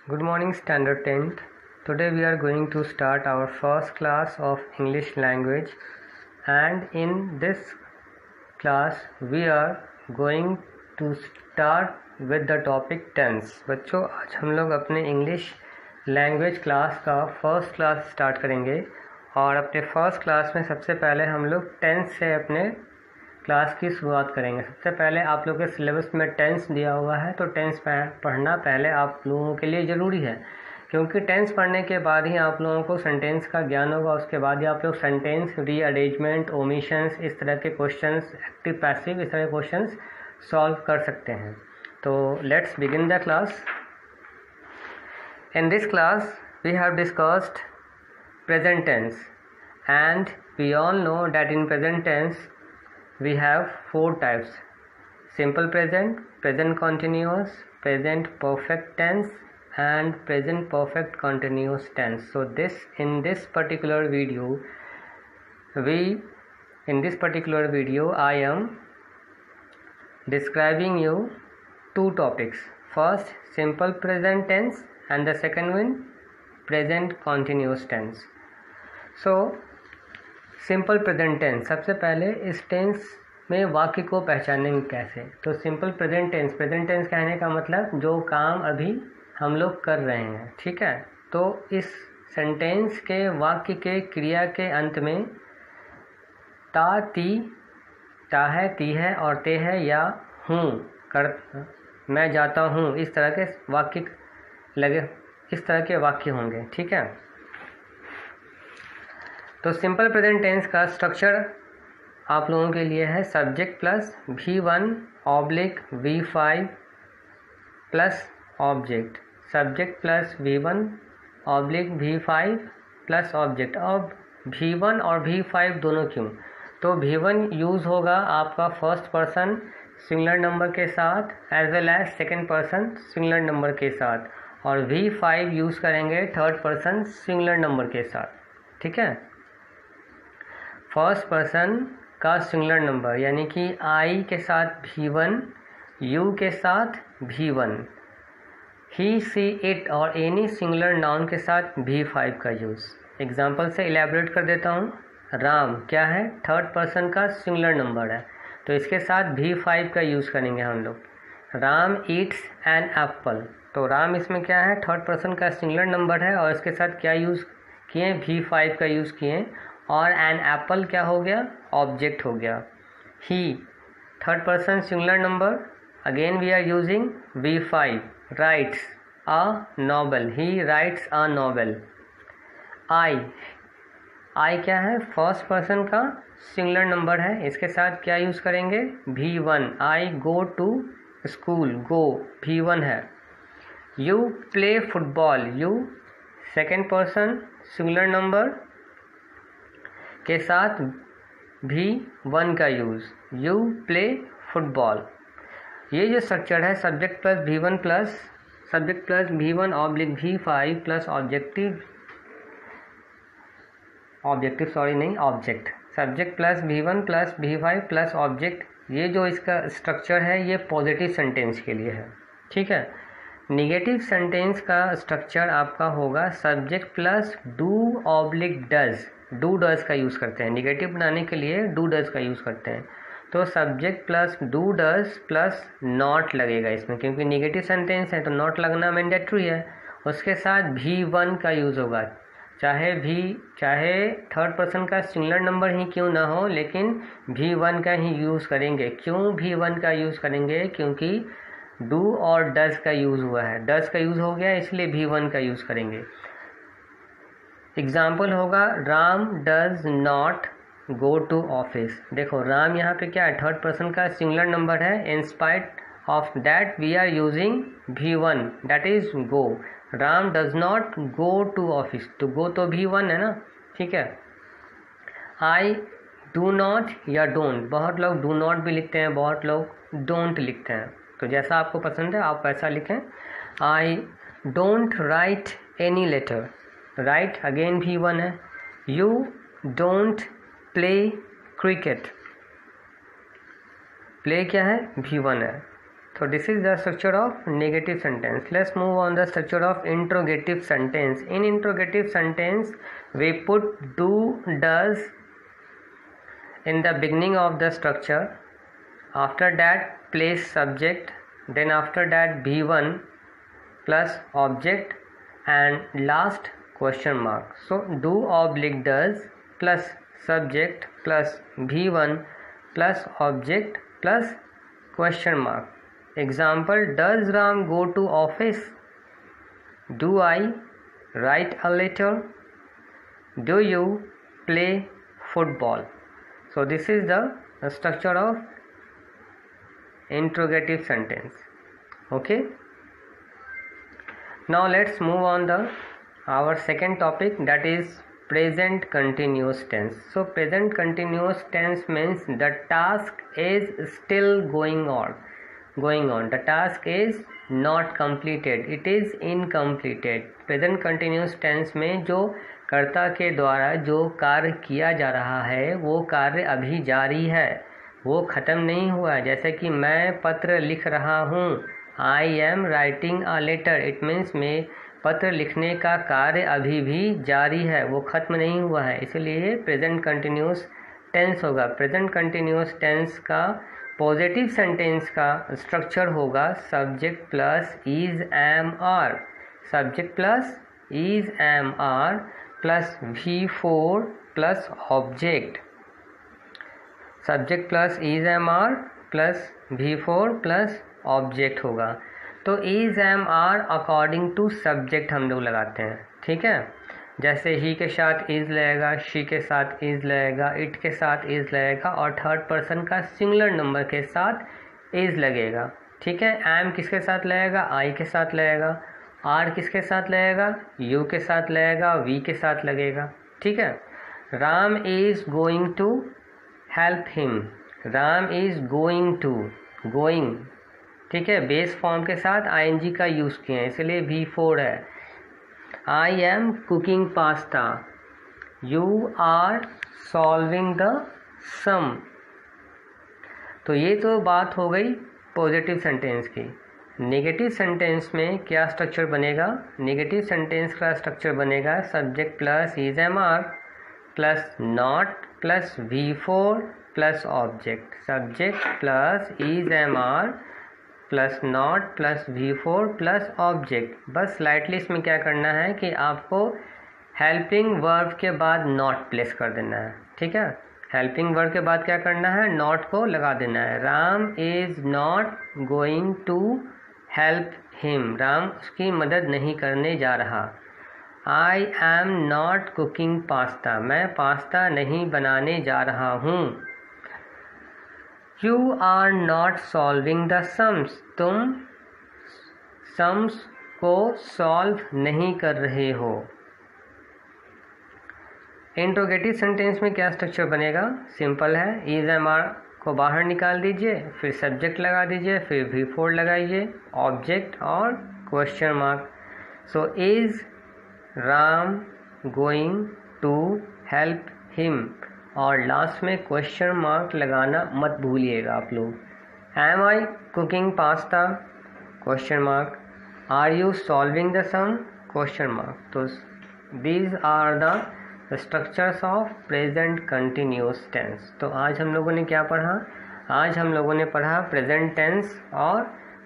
Good morning, Standard 10th. Today we are going to start our first class of English language, and in this class we are going to start with the topic tense. बच्चों, आज हम लोग अपने English language class का first class start करेंगे और अपने first class में सबसे पहले हम लोग टेंस से अपने क्लास की शुरुआत करेंगे। सबसे पहले आप लोगों के सिलेबस में टेंस दिया हुआ है, तो टेंस पढ़ना पहले आप लोगों के लिए ज़रूरी है, क्योंकि टेंस पढ़ने के बाद ही आप लोगों को सेंटेंस का ज्ञान होगा। उसके बाद ही आप लोग सेंटेंस रीअरेंजमेंट, ओमिशंस, इस तरह के क्वेश्चंस, एक्टिव पैसिव, इस तरह के क्वेश्चंस सॉल्व कर सकते हैं। तो let's begin the class. In this class we have discussed present tense, and we all know that in present tense we have four types: simple present, present continuous, present perfect tense, and present perfect continuous tense. So in this particular video I am describing you two topics. First, simple present tense, and the second one, present continuous tense. So simple present tense, सबसे पहले इस tense में वाक्य को पहचानेंगे कैसे। तो simple present tense कहने का मतलब जो काम अभी हम लोग कर रहे हैं, ठीक है। तो इस सेंटेंस के वाक्य के क्रिया के अंत में ता, ती, ता है, ती है और ते है, या हूँ, कर, मैं जाता हूँ, इस तरह के वाक्य होंगे, ठीक है। तो सिंपल प्रेजेंट टेंस का स्ट्रक्चर आप लोगों के लिए है subject plus V1/V5 plus object, subject plus V1/V5 plus object. अब V1 और V5 दोनों क्यों? तो V1 यूज़ होगा आपका फर्स्ट पर्सन सिंगुलर नंबर के साथ as well as second person singular number के साथ, और V5 यूज़ करेंगे थर्ड पर्सन सिंगुलर नंबर के साथ, ठीक है। फर्स्ट पर्सन का सिंगुलर नंबर यानी कि आई के साथ V1, यू के साथ V1, ही, सी, इट और एनी सिंगुलर नाउन के साथ V5 का यूज़। एग्जाम्पल से इलेबोरेट कर देता हूँ। राम क्या है? थर्ड पर्सन का सिंगुलर नंबर है, तो इसके साथ V5 का यूज़ करेंगे हम लोग। राम ईट्स एन एप्पल, तो राम इसमें क्या है? थर्ड पर्सन का सिंगुलर नंबर है और इसके साथ क्या यूज़ किए? V5 का यूज़ किए। और एन एप्पल क्या हो गया? ऑब्जेक्ट हो गया। He, third person singular number, again we are using V5। Writes a novel, he writes a novel. I क्या है? फर्स्ट पर्सन का सिंगुलर नंबर है, इसके साथ क्या यूज़ करेंगे? V1। I go to school, go V1 है। You play football, you second person singular number के साथ V1 का यूज़, यू प्ले फुटबॉल। ये जो स्ट्रक्चर है subject plus V1 oblique V5 plus object, subject plus V1 plus V5 plus object. ये जो इसका स्ट्रक्चर है ये पॉजिटिव सेंटेंस के लिए है, ठीक है। निगेटिव सेंटेंस का स्ट्रक्चर आपका होगा subject plus do oblique does, do does का यूज़ करते हैं निगेटिव बनाने के लिए, डू डज का यूज़ करते हैं। तो subject plus do does plus not लगेगा इसमें, क्योंकि निगेटिव सेंटेंस है तो नॉट लगना मैंडेटरी है। उसके साथ V1 का यूज़ होगा, चाहे थर्ड पर्सन का सिंगुलर नंबर ही क्यों ना हो, लेकिन V1 का ही यूज़ करेंगे। क्यों V1 का यूज़ करेंगे? क्योंकि डू और डज का यूज़ हुआ है, डज का यूज़ हो गया इसलिए V1 का यूज़ करेंगे। एग्जाम्पल होगा Ram does not go to office. देखो राम यहाँ पे क्या है? थर्ड पर्सन का सिंगुलर नंबर है, in spite of that we are using V1 that is go. Ram does not go to office, तो गो तो V1 है ना, ठीक है। आई डू नॉट या डोंट, बहुत लोग डू नॉट भी लिखते हैं, बहुत लोग डोंट लिखते हैं, तो जैसा आपको पसंद है आप वैसा लिखें। I don't write any letter, write again V1 है। You don't play cricket, play क्या है? V1 है। So this is the structure of negative sentence. Let's move on the structure of interrogative sentence. In interrogative sentence, we put do, does in the beginning of the structure. After that, place subject. Then after that, V1 plus object, and last question mark. So do oblique does plus subject plus V1 plus object plus question mark. Example, does Ram go to office? Do I write a letter? Do you play football? So this is the structure of interrogative sentence. Okay. Now let's move on our second topic, that is present continuous tense. So present continuous tense means the task is still going on. The task is not completed, it is incompleted. Present continuous tense में जो कर्ता के द्वारा जो कार्य किया जा रहा है वो कार्य अभी जारी है, वो ख़त्म नहीं हुआ है। जैसे कि मैं पत्र लिख रहा हूँ, I am writing a letter, it means में पत्र लिखने का कार्य अभी भी जारी है, वो ख़त्म नहीं हुआ है, इसलिए प्रेजेंट कंटिन्यूस टेंस होगा। प्रेजेंट कंटिन्यूस टेंस का पॉजिटिव सेंटेंस का स्ट्रक्चर होगा subject plus is am are, subject plus is am are plus V4 plus object, subject plus is am are plus V4 plus object होगा। तो is am are according to subject हम लोग लगाते हैं, ठीक है। जैसे ही के साथ इज़ लगेगा, शी के साथ इज़ लगेगा, इट के साथ इज़ लगेगा और थर्ड पर्सन का सिंगुलर नंबर के साथ इज़ लगेगा, ठीक है। एम किसके साथ लगेगा? आई के साथ लगेगा। आर किसके साथ लगेगा? यू के साथ लगेगा, वी के साथ लगेगा, ठीक है। Ram is going to help him, Ram is going to, going, ठीक है, बेस फॉर्म के साथ आईएनजी का यूज़ किए हैं इसलिए V4 है। I am cooking pasta, you are solving the sum. तो ये तो बात हो गई पॉजिटिव सेंटेंस की। नेगेटिव सेंटेंस में क्या स्ट्रक्चर बनेगा? नेगेटिव सेंटेंस का स्ट्रक्चर बनेगा subject plus is am are plus not plus V4 plus object, subject plus is am are plus not plus V4 plus object. बस स्लाइटली इसमें क्या करना है कि आपको हेल्पिंग वर्ब के बाद नॉट प्लेस कर देना है, ठीक है। हेल्पिंग वर्ब के बाद क्या करना है? नॉट को लगा देना है। Ram is not going to help him, Ram उसकी मदद नहीं करने जा रहा। I am not cooking pasta, मैं पास्ता नहीं बनाने जा रहा हूँ। You are not solving the sums, तुम सम्स को सॉल्व नहीं कर रहे हो। इंट्रोगेटिव सेंटेंस में क्या स्ट्रक्चर बनेगा? सिंपल है, इज एम आर को बाहर निकाल दीजिए, फिर सब्जेक्ट लगा दीजिए, फिर V4 लगाइए, ऑब्जेक्ट और question mark. So is Ram going to help him, और लास्ट में क्वेश्चन मार्क लगाना मत भूलिएगा आप लोग। Am I cooking pasta? Question mark. Are you solving the sum? Question mark. तो these are the structures of present continuous tense. तो आज हम लोगों ने क्या पढ़ा? आज हम लोगों ने पढ़ा प्रेजेंट टेंस और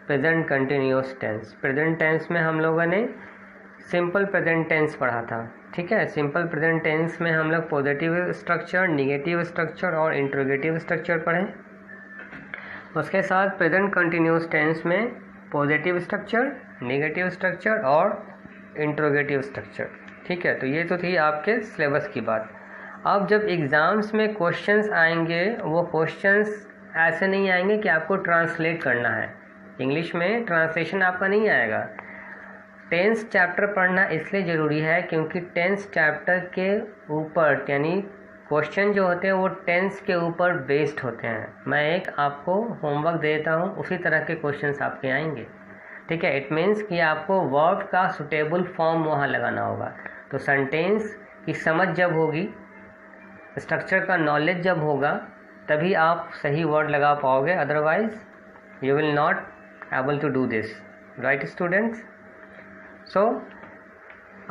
present continuous tense. Present tense में हम लोगों ने सिंपल प्रेजेंट टेंस पढ़ा था, ठीक है। सिंपल प्रेजेंट टेंस में हम लोग पॉजिटिव स्ट्रक्चर, नेगेटिव स्ट्रक्चर और इंट्रोगेटिव स्ट्रक्चर पढ़े। उसके साथ प्रेजेंट कंटिन्यूस टेंस में पॉजिटिव स्ट्रक्चर, नेगेटिव स्ट्रक्चर और इंट्रोगेटिव स्ट्रक्चर, ठीक है। तो ये तो थी आपके सिलेबस की बात। अब जब एग्ज़ाम्स में क्वेश्चंस आएंगे, वो क्वेश्चंस ऐसे नहीं आएंगे कि आपको ट्रांसलेट करना है। इंग्लिश में ट्रांसलेशन आपका नहीं आएगा। टेंस चैप्टर पढ़ना इसलिए ज़रूरी है क्योंकि टेंस चैप्टर के ऊपर, यानी क्वेश्चन जो होते हैं वो टेंस के ऊपर बेस्ड होते हैं। मैं एक आपको होमवर्क देता हूँ, उसी तरह के क्वेश्चंस आपके आएंगे, ठीक है। इट मीन्स कि आपको वर्ब का सुटेबल फॉर्म वहाँ लगाना होगा। तो सेंटेंस की समझ जब होगी, स्ट्रक्चर का नॉलेज जब होगा, तभी आप सही वर्ड लगा पाओगे, otherwise you will not able to do this, right students? So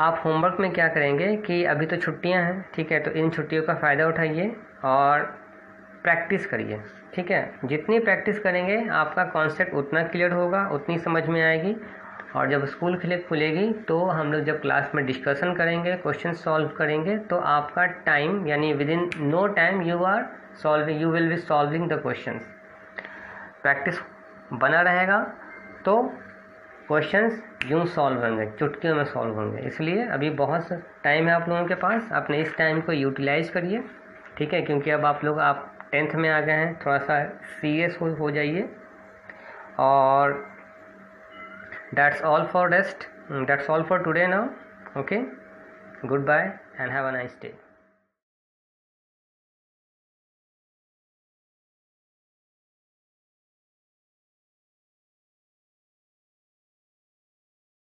आप होमवर्क में क्या करेंगे कि अभी तो छुट्टियां हैं, ठीक है, तो इन छुट्टियों का फ़ायदा उठाइए और प्रैक्टिस करिए, ठीक है। जितनी प्रैक्टिस करेंगे आपका कॉन्सेप्ट उतना क्लियर होगा, उतनी समझ में आएगी। और जब स्कूल खुलेगी तो हम लोग जब क्लास में डिस्कशन करेंगे, क्वेश्चन सॉल्व करेंगे, तो आपका टाइम यानी within no time you will be solving the questions. Practice बना रहेगा तो क्वेश्चंस यूँ सॉल्व होंगे, चुटकियों में सॉल्व होंगे। इसलिए अभी बहुत टाइम है आप लोगों के पास, अपने इस टाइम को यूटिलाइज़ करिए, ठीक है, क्योंकि अब आप 10th में आ गए हैं, थोड़ा सा सीरियस हो जाइए। और that's all for today now. Okay, goodbye and have a nice day.